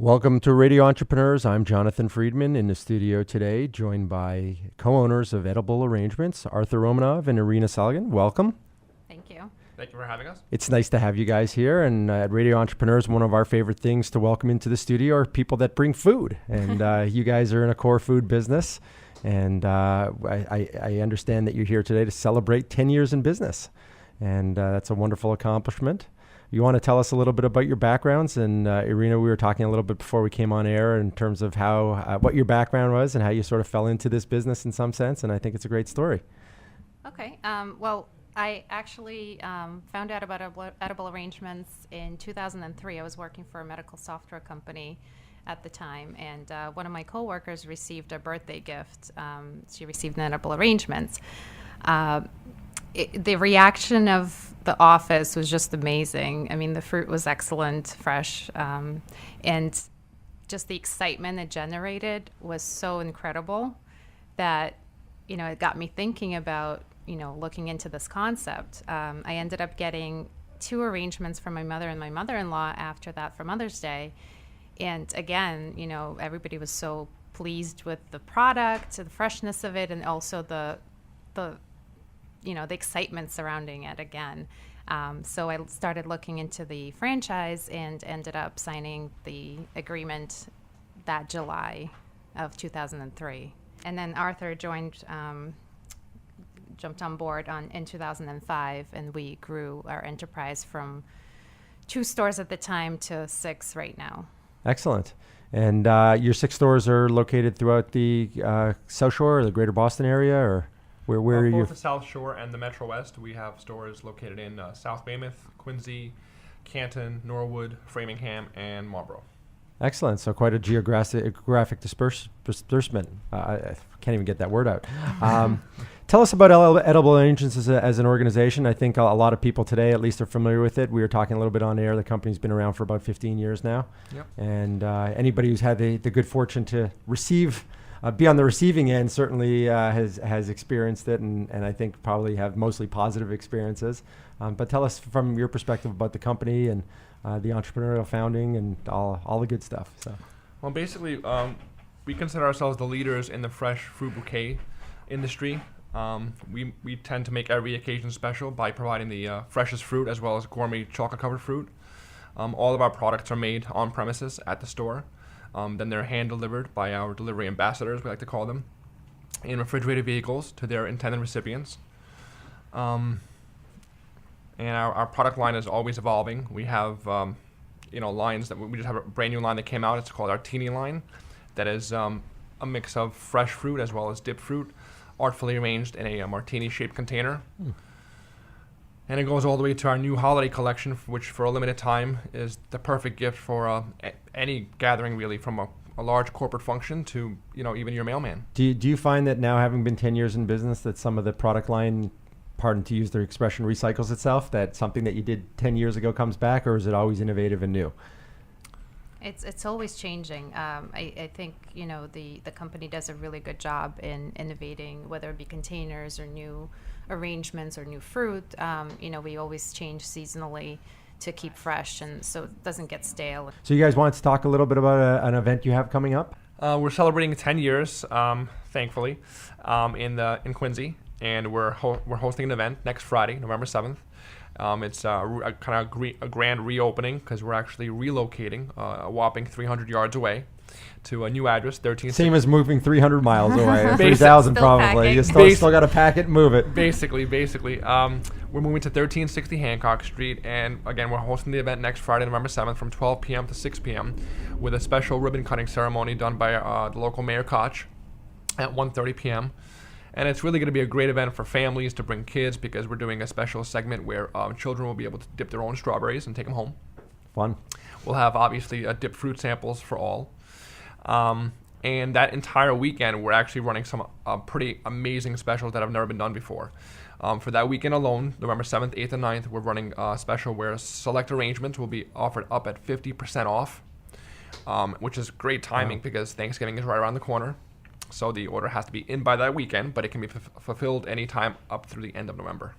Welcome to Radio Entrepreneurs. I'm Jonathan Friedman in the studio today, joined by co-owners of Edible Arrangements, Arthur Romanov and Irina Salgan. Welcome. Thank you. Thank you for having us. It's nice to have you guys here. And at Radio Entrepreneurs, one of our favorite things to welcome into the studio are people that bring food. And you guys are in a core food business. And I understand that you're here today to celebrate 10 years in business. And that's a wonderful accomplishment. You want to tell us a little bit about your backgrounds? And Irina, we were talking a little bit before we came on air in terms of how what your background was and how you sort of fell into this business in some sense. And I think it's a great story. Okay. Well, I actually found out about edible arrangements in 2003. I was working for a medical software company at the time, and one of my coworkers received a birthday gift. She received an edible arrangements. The reaction of the office was just amazing. I mean, the fruit was excellent, fresh, and just the excitement it generated was so incredible that, it got me thinking about, looking into this concept. I ended up getting 2 arrangements from my mother and my mother-in-law after that for Mother's Day. And again, everybody was so pleased with the product, the freshness of it, and also the excitement surrounding it again. So I started looking into the franchise and ended up signing the agreement that July of 2003. And then Arthur jumped on board in 2005, and we grew our enterprise from 2 stores at the time to 6 right now. Excellent. And your 6 stores are located throughout the South Shore or the greater Boston area, or where are you? Both the South Shore and the Metro West. We have stores located in South Weymouth, Quincy, Canton, Norwood, Framingham, and Marlborough. Excellent. So quite a geographic disbursement. I can't even get that word out. Tell us about Edible Arrangements as an organization. I think a lot of people today at least are familiar with it. We were talking a little bit on air. The company's been around for about 15 years now. Yep. And anybody who's had the good fortune to be on the receiving end certainly has experienced it, and I think probably have mostly positive experiences. But tell us from your perspective about the company and the entrepreneurial founding and all the good stuff. So, well, basically, we consider ourselves the leaders in the fresh fruit bouquet industry. We tend to make every occasion special by providing the freshest fruit as well as gourmet chocolate-covered fruit. All of our products are made on premises at the store. Then they're hand-delivered by our delivery ambassadors, we like to call them, in refrigerated vehicles to their intended recipients. And our product line is always evolving. We have, lines that we just have a brand new line that came out. It's called our Teeny line. That is a mix of fresh fruit as well as dipped fruit, artfully arranged in a martini-shaped container. And it goes all the way to our new holiday collection, which for a limited time is the perfect gift for any gathering, really, from a large corporate function to, even your mailman. do you find that now, having been 10 years in business, that some of the product line, pardon to use their expression, recycles itself, that something that you did 10 years ago comes back, or is it always innovative and new? It's always changing. I think, the company does a really good job in innovating, whether it be containers or new arrangements or new fruit. We always change seasonally to keep fresh, and so it doesn't get stale. So you guys want to talk a little bit about an event you have coming up? We're celebrating 10 years, thankfully, in Quincy, and we're hosting an event next Friday, November 7th. It's a grand reopening because we're actually relocating a whopping 300 yards away to a new address, 1360. Same as moving 300 miles away, 3,000 probably. You still got to pack it and move it. Basically. We're moving to 1360 Hancock Street, and again, we're hosting the event next Friday, November 7th from 12 p.m. to 6 p.m. with a special ribbon cutting ceremony done by the local Mayor Koch at 1:30 p.m. And it's really going to be a great event for families to bring kids, because we're doing a special segment where children will be able to dip their own strawberries and take them home. Fun. We'll have, obviously, dipped fruit samples for all. And that entire weekend, we're actually running some pretty amazing specials that have never been done before. For that weekend alone, November 7th, 8th, and 9th, we're running a special where select arrangements will be offered up at 50% off, which is great timing because Thanksgiving is right around the corner. So the order has to be in by that weekend, but it can be fulfilled anytime up through the end of November.